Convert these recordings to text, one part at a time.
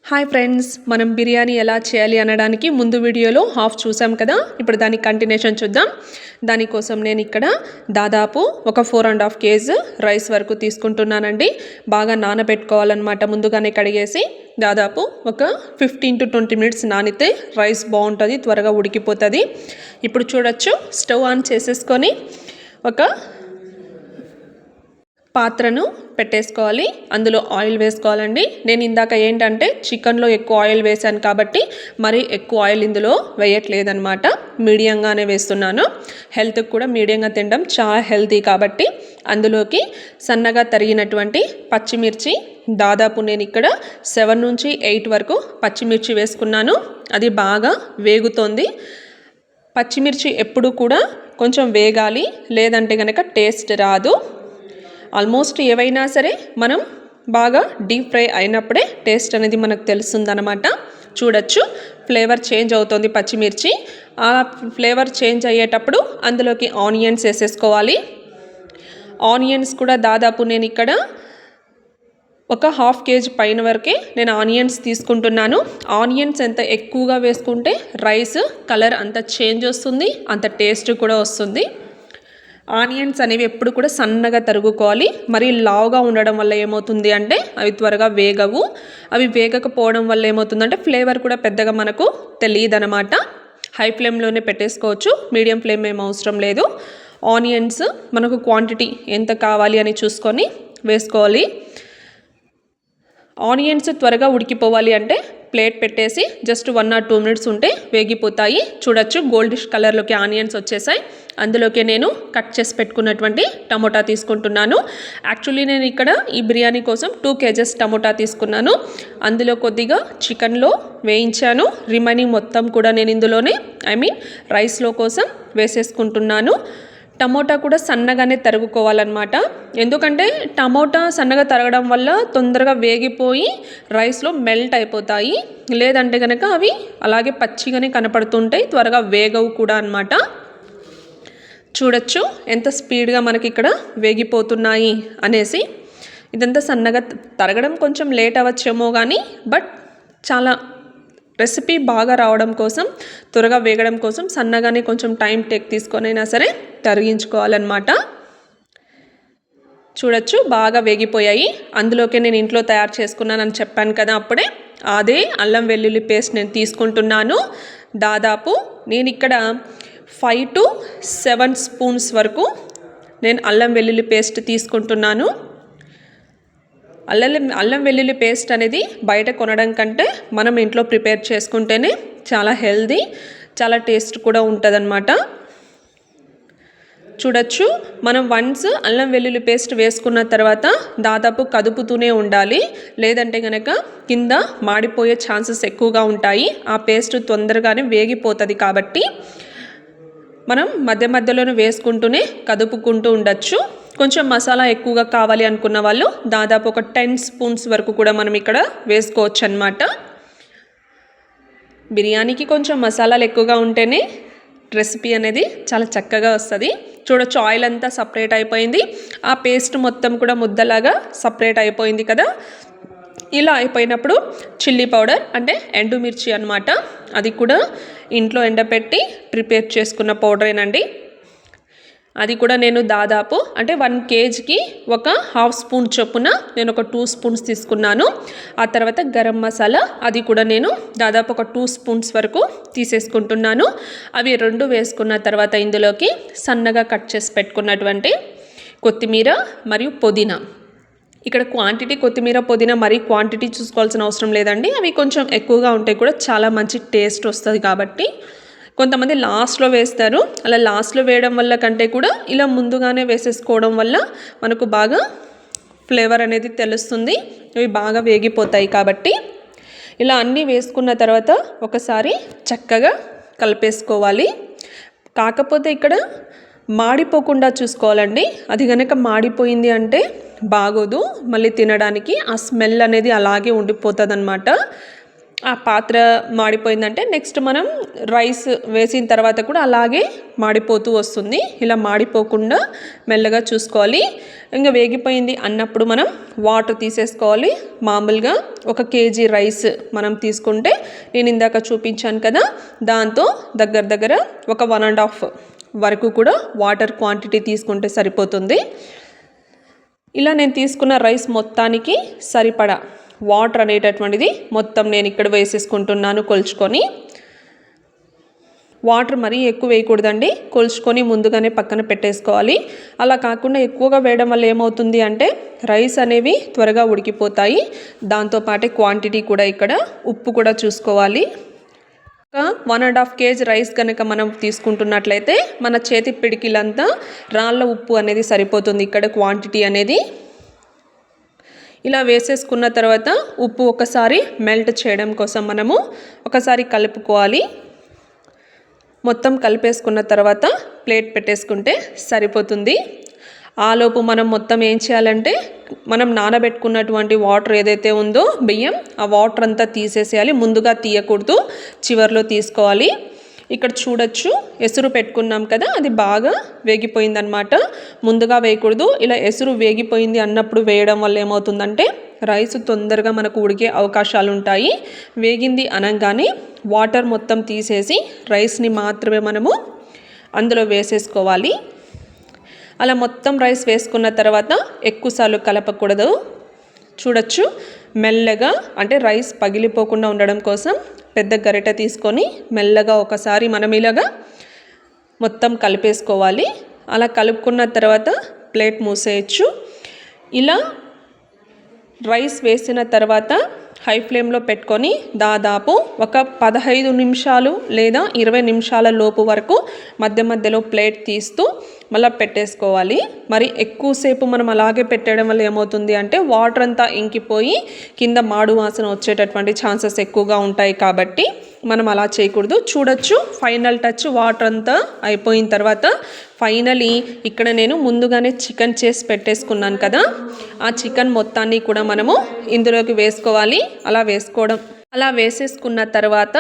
Hi friends, మనం బిర్యానీ ఎలా చేయాలి అనడానికి ముందు వీడియోలో హాఫ్ చూసాం కదా. ఇప్పుడు దాని కంటిన్యూషన్ చూద్దాం. దానికోసం నేను ఇక్కడ దాదాపు ఒక 4.5 kg రైస్ వరకు తీసుకుంటున్నానండి. బాగా నానబెట్టుకోవాలన్నమాట. ముందుగానే కడిగేసి దాదాపు ఒక 15 to 20 minutes నానితే రైస్ బాగుంటుంది, త్వరగా ఉడికిపోతుంది. ఇప్పుడు చూడొచ్చు, స్టవ్ ఆన్ చేసేసుకొని ఒక పాత్రను పెట్టేసుకోవాలి. అందులో ఆయిల్ వేసుకోవాలండి. నేను ఇందాక ఏంటంటే చికెన్లో ఎక్కువ ఆయిల్ వేసాను కాబట్టి మరి ఎక్కువ ఆయిల్ ఇందులో వేయట్లేదన్నమాట. మీడియంగానే వేస్తున్నాను. హెల్త్కి కూడా మీడియంగా తినడం చాలా హెల్తీ కాబట్టి అందులోకి సన్నగా తరిగినటువంటి పచ్చిమిర్చి దాదాపు నేను ఇక్కడ 7 నుంచి 8 వరకు పచ్చిమిర్చి వేసుకున్నాను. అది బాగా వేగుతోంది. పచ్చిమిర్చి ఎప్పుడు కూడా కొంచెం వేగాలి, లేదంటే కనుక టేస్ట్ రాదు. ఆల్మోస్ట్ ఏవైనా సరే మనం బాగా డీప్ ఫ్రై అయినప్పుడే టేస్ట్ అనేది మనకు తెలుస్తుందన్నమాట. చూడొచ్చు, ఫ్లేవర్ చేంజ్ అవుతుంది పచ్చిమిర్చి. ఆ ఫ్లేవర్ చేంజ్ అయ్యేటప్పుడు అందులోకి ఆనియన్స్ వేసేసుకోవాలి. ఆనియన్స్ కూడా దాదాపు నేను ఇక్కడ ఒక 1/2 kg పైన వరకే నేను ఆనియన్స్ తీసుకుంటున్నాను. ఆనియన్స్ ఎంత ఎక్కువగా వేసుకుంటే రైస్ కలర్ అంత చేంజ్ వస్తుంది, అంత టేస్ట్ కూడా వస్తుంది. ఆనియన్స్ అనేవి ఎప్పుడు కూడా సన్నగా తరుగుకోవాలి. మరి లావుగా ఉండడం వల్ల ఏమవుతుంది అంటే అవి త్వరగా వేగవు. అవి వేగకపోవడం వల్ల ఏమవుతుందంటే ఫ్లేవర్ కూడా పెద్దగా మనకు తెలియదన్నమాట. హై ఫ్లేమ్లోనే పెట్టేసుకోవచ్చు, మీడియం ఫ్లేమ్ ఏం అవసరం లేదు. ఆనియన్స్ మనకు క్వాంటిటీ ఎంత కావాలి అని చూసుకొని వేసుకోవాలి. ఆనియన్స్ త్వరగా ఉడికిపోవాలి అంటే ప్లేట్ పెట్టేసి జస్ట్ 1 or 2 minutes ఉంటే వేగిపోతాయి. చూడొచ్చు, గోల్డిష్ కలర్లోకి ఆనియన్స్ వచ్చేసాయి. అందులోకి నేను కట్ చేసి పెట్టుకున్నటువంటి టమోటా తీసుకుంటున్నాను. యాక్చువల్లీ నేను ఇక్కడ ఈ బిర్యానీ కోసం 2 kgs టమోటా తీసుకున్నాను. అందులో కొద్దిగా చికెన్లో వేయించాను. రిమైనింగ్ మొత్తం కూడా నేను ఇందులోనే రైస్లో కోసం వేసేసుకుంటున్నాను. టమోటా కూడా సన్నగానే తరుగుకోవాలన్నమాట. ఎందుకంటే టమోటా సన్నగా తరగడం వల్ల తొందరగా వేగిపోయి రైస్లో మెల్ట్ అయిపోతాయి. లేదంటే కనుక అవి అలాగే పచ్చిగానే కనపడుతుంటాయి, త్వరగా వేగవు కూడా అన్నమాట. చూడొచ్చు ఎంత స్పీడ్గా మనకి ఇక్కడ వేగిపోతున్నాయి అనేసి. ఇదంతా సన్నగా తరగడం కొంచెం లేట్ అవ్వచ్చేమో కానీ బట్ చాలా రెసిపీ బాగా రావడం కోసం, త్వరగా వేగడం కోసం సన్నగానే కొంచెం టైం తీసుకొని అయినా సరే తరిగించుకోవాలన్నమాట. చూడొచ్చు, బాగా వేగిపోయాయి. అందులోకే నేను ఇంట్లో తయారు చేసుకున్నానని చెప్పాను కదా అప్పుడే, అదే అల్లం వెల్లుల్లి పేస్ట్ నేను తీసుకుంటున్నాను. దాదాపు నేను ఇక్కడ 5 to 7 spoons వరకు నేను అల్లం వెల్లుల్లి పేస్ట్ తీసుకుంటున్నాను. అల్లం వెల్లుల్లి పేస్ట్ అనేది బయట కొనడం కంటే మనం ఇంట్లో ప్రిపేర్ చేసుకుంటేనే చాలా హెల్దీ, చాలా టేస్ట్ కూడా ఉంటుందన్నమాట. చూడొచ్చు, మనం వన్స్ అల్లం వెల్లుల్లి పేస్ట్ వేసుకున్న తర్వాత దాదాపు కదుపుతూనే ఉండాలి, లేదంటే కనుక కింద మాడిపోయే ఛాన్సెస్ ఎక్కువగా ఉంటాయి. ఆ పేస్ట్ తొందరగానే వేగిపోతుంది కాబట్టి మనం మధ్య మధ్యలోనే వేసుకుంటూనే కదుపుకుంటూ ఉండొచ్చు. కొంచెం మసాలా ఎక్కువగా కావాలి అనుకున్న వాళ్ళు దాదాపు ఒక 10 spoons వరకు కూడా మనం ఇక్కడ వేసుకోవచ్చు అన్నమాట. బిర్యానీకి కొంచెం మసాలాలు ఎక్కువగా ఉంటేనే రెసిపీ అనేది చాలా చక్కగా వస్తుంది. చూడొచ్చు, ఆయిల్ అంతా సపరేట్ అయిపోయింది. ఆ పేస్ట్ మొత్తం కూడా ముద్దలాగా సపరేట్ అయిపోయింది కదా. ఇలా అయిపోయినప్పుడు చిల్లీ పౌడర్ అంటే ఎండుమిర్చి అన్నమాట. అది కూడా ఇంట్లో ఎండపెట్టి ప్రిపేర్ చేసుకున్న పౌడరేనండి. అది కూడా నేను దాదాపు అంటే 1 kgకి ఒక 1/2 spoon చొప్పున నేను ఒక 2 spoons తీసుకున్నాను. ఆ తర్వాత గరం మసాలా అది కూడా నేను దాదాపు ఒక 2 spoons వరకు తీసేసుకుంటున్నాను. అవి 2 వేసుకున్న తర్వాత ఇందులోకి సన్నగా కట్ చేసి పెట్టుకున్నటువంటి కొత్తిమీర మరియు పుదీనా. ఇక్కడ క్వాంటిటీ కొత్తిమీర పుదీనా మరీ క్వాంటిటీ చూసుకోవాల్సిన అవసరం లేదండి. అవి కొంచెం ఎక్కువగా ఉంటే కూడా చాలా మంచి టేస్ట్ వస్తుంది కాబట్టి కొంతమంది లాస్ట్లో వేస్తారు. అలా లాస్ట్లో వేయడం వల్ల కంటే కూడా ఇలా ముందుగానే వేసేసుకోవడం వల్ల మనకు బాగా ఫ్లేవర్ అనేది తెలుస్తుంది. ఇవి బాగా వేగిపోతాయి కాబట్టి ఇలా అన్నీ వేసుకున్న తర్వాత ఒకసారి చక్కగా కలిపేసుకోవాలి. కాకపోతే ఇక్కడ మాడిపోకుండా చూసుకోవాలండి. అది కనుక మాడిపోయింది అంటే బాగోదు, మళ్ళీ తినడానికి ఆ స్మెల్ అనేది అలాగే ఉండిపోతుంది అన్నమాట. ఆ పాత్ర మాడిపోయిందంటే నెక్స్ట్ మనం రైస్ వేసిన తర్వాత కూడా అలాగే మాడిపోతూ వస్తుంది. ఇలా మాడిపోకుండా మెల్లగా చూసుకోవాలి. ఇంకా వేగిపోయింది అన్నప్పుడు మనం వాటర్ తీసేసుకోవాలి. మామూలుగా 1 kg రైస్ మనం తీసుకుంటే నేను ఇందాక చూపించాను కదా, దాంతో దగ్గర ఒక 1.5 వరకు కూడా వాటర్ క్వాంటిటీ తీసుకుంటే సరిపోతుంది. ఇలా నేను తీసుకున్న రైస్ మొత్తానికి సరిపడా వాటర్ అనేటటువంటిది మొత్తం నేను ఇక్కడ వేసేసుకుంటున్నాను కొలుచుకొని. వాటర్ మరీ ఎక్కువ వేయకూడదండి, కొలుచుకొని ముందుగానే పక్కన పెట్టేసుకోవాలి. అలా కాకుండా ఎక్కువగా వేయడం వల్ల ఏమవుతుంది అంటే రైస్ అనేవి త్వరగా ఉడికిపోతాయి. దాంతోపాటే క్వాంటిటీ కూడా ఇక్కడ ఉప్పు కూడా చూసుకోవాలి. 1.5 kg రైస్ కనుక మనం తీసుకుంటున్నట్లయితే మన చేతి పిడికిలంతా రాళ్ళ ఉప్పు అనేది సరిపోతుంది ఇక్కడ క్వాంటిటీ అనేది. ఇలా వేసేసుకున్న తర్వాత ఉప్పు ఒకసారి మెల్ట్ చేయడం కోసం మనము ఒకసారి కలుపుకోవాలి. మొత్తం కలిపేసుకున్న తర్వాత ప్లేట్ పెట్టేసుకుంటే సరిపోతుంది. ఆలోపు మనం మొత్తం ఏం చేయాలంటే మనం నానబెట్టుకున్నటువంటి వాటర్ ఏదైతే ఉందో బియ్యం, ఆ వాటర్ అంతా తీసేసేయాలి. ముందుగా తీయకూడదు, చివర్లో తీసుకోవాలి. ఇక్కడ చూడొచ్చు ఎసురు పెట్టుకున్నాం కదా, అది బాగా వేగిపోయిందనమాట. ముందుగా వేయకూడదు. ఇలా ఎసురు వేగిపోయింది అన్నప్పుడు వేయడం వల్ల ఏమవుతుందంటే రైస్ తొందరగా మనకు ఉడికే అవకాశాలు ఉంటాయి. వేగింది అనగానే వాటర్ మొత్తం తీసేసి రైస్ని మాత్రమే మనము అందులో వేసేసుకోవాలి. అలా మొత్తం రైస్ వేసుకున్న తర్వాత ఎక్కువసార్లు కలపకూడదు. చూడొచ్చు మెల్లగా, అంటే రైస్ పగిలిపోకుండా ఉండడం కోసం పెద్ద గరిటె తీసుకొని మెల్లగా ఒకసారి మనం ఇలాగా మొత్తం కలిపేసుకోవాలి. అలా కలుపుకున్న తర్వాత ప్లేట్ మూసేయచ్చు. ఇలా రైస్ వేసిన తర్వాత హై ఫ్లేమ్లో పెట్టుకొని దాదాపు ఒక 15 నిమిషాలు లేదా 20 నిమిషాల లోపు వరకు మధ్యలో ప్లేట్ తీస్తూ మళ్ళీ పెట్టేసుకోవాలి. మరి ఎక్కువసేపు మనం అలాగే పెట్టడం వల్ల ఏమవుతుంది అంటే వాటర్ అంతా ఇంకిపోయి కింద మాడు వాసన వచ్చేటటువంటి ఛాన్సెస్ ఎక్కువగా ఉంటాయి. కాబట్టి మనం అలా చేయకూడదు. చూడొచ్చు ఫైనల్ టచ్ వాటర్ అంతా అయిపోయిన తర్వాత ఫైనలీ ఇక్కడ నేను ముందుగానే చికెన్ చేసి పెట్టేసుకున్నాను కదా, ఆ చికెన్ మొత్తాన్ని కూడా మనము ఇందులోకి వేసుకోవాలి. అలా వేసేసుకున్న తర్వాత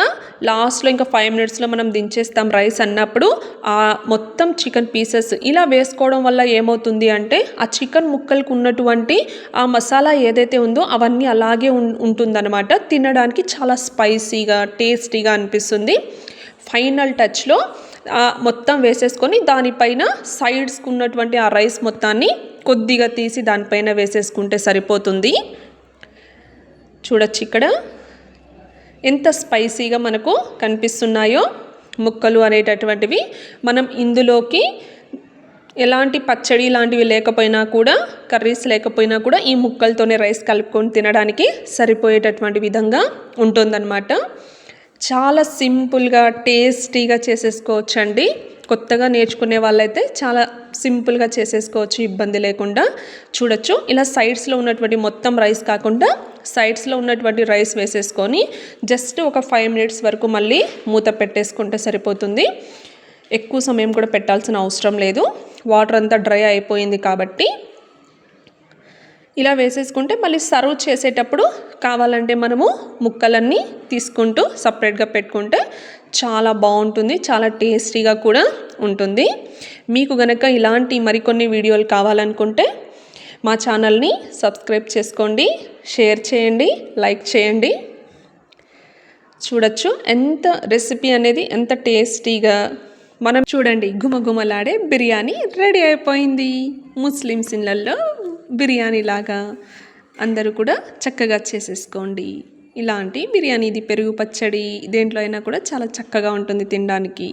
లాస్ట్లో ఇంకా 5 మినిట్స్లో మనం దించేస్తాం రైస్ అన్నప్పుడు ఆ మొత్తం చికెన్ పీసెస్ ఇలా వేసుకోవడం వల్ల ఏమవుతుంది అంటే ఆ చికెన్ ముక్కలకు ఉన్నటువంటి ఆ మసాలా ఏదైతే ఉందో అవన్నీ అలాగే ఉంటుందన్నమాట. తినడానికి చాలా స్పైసీగా టేస్టీగా అనిపిస్తుంది. ఫైనల్ టచ్లో మొత్తం వేసేసుకొని దానిపైన సైడ్స్కి ఉన్నటువంటి ఆ రైస్ మొత్తాన్ని కొద్దిగా తీసి దానిపైన వేసేసుకుంటే సరిపోతుంది. చూడొచ్చు ఇక్కడ ఎంత స్పైసీగా మనకు కనిపిస్తున్నాయో ముక్కలు అనేటటువంటివి. మనం ఇందులోకి ఎలాంటి పచ్చడి లాంటివి లేకపోయినా కూడా, కర్రీస్ లేకపోయినా కూడా ఈ ముక్కలతోనే రైస్ కలుపుకొని తినడానికి సరిపోయేటటువంటి విధంగా ఉంటుందన్నమాట. చాలా సింపుల్గా టేస్టీగా చేసేసుకోవచ్చండి. కొత్తగా నేర్చుకునే వాళ్ళైతే చాలా సింపుల్గా చేసేసుకోవచ్చు ఇబ్బంది లేకుండా. చూడొచ్చు ఇలా సైడ్స్లో ఉన్నటువంటి మొత్తం రైస్ కాకుండా సైడ్స్లో ఉన్నటువంటి రైస్ వేసేసుకొని జస్ట్ ఒక 5 మినిట్స్ వరకు మళ్ళీ మూత పెట్టేసుకుంటే సరిపోతుంది. ఎక్కువ సమయం కూడా పెట్టాల్సిన అవసరం లేదు, వాటర్ అంతా డ్రై అయిపోయింది కాబట్టి. ఇలా వేసేసుకుంటే మళ్ళీ సర్వ్ చేసేటప్పుడు కావాలంటే మనము ముక్కలన్నీ తీసుకుంటూ సపరేట్గా పెట్టుకుంటే చాలా బాగుంటుంది, చాలా టేస్టీగా కూడా ఉంటుంది. మీకు గనక ఇలాంటి మరికొన్ని వీడియోలు కావాలనుకుంటే మా ఛానల్ని సబ్స్క్రైబ్ చేసుకోండి, షేర్ చేయండి, లైక్ చేయండి. చూడొచ్చు ఎంత రెసిపీ అనేది ఎంత టేస్టీగా మనం చూడండి గుమగుమలాడే బిర్యానీ రెడీ అయిపోయింది. ముస్లిమ్స్ ఇళ్ళల్లో బిర్యానీ లాగా అందరూ కూడా చక్కగా చేసేసుకోండి. ఇలాంటి బిర్యానీ, ఇది పెరుగు పచ్చడి దేంట్లో అయినా కూడా చాలా చక్కగా ఉంటుంది తినడానికి.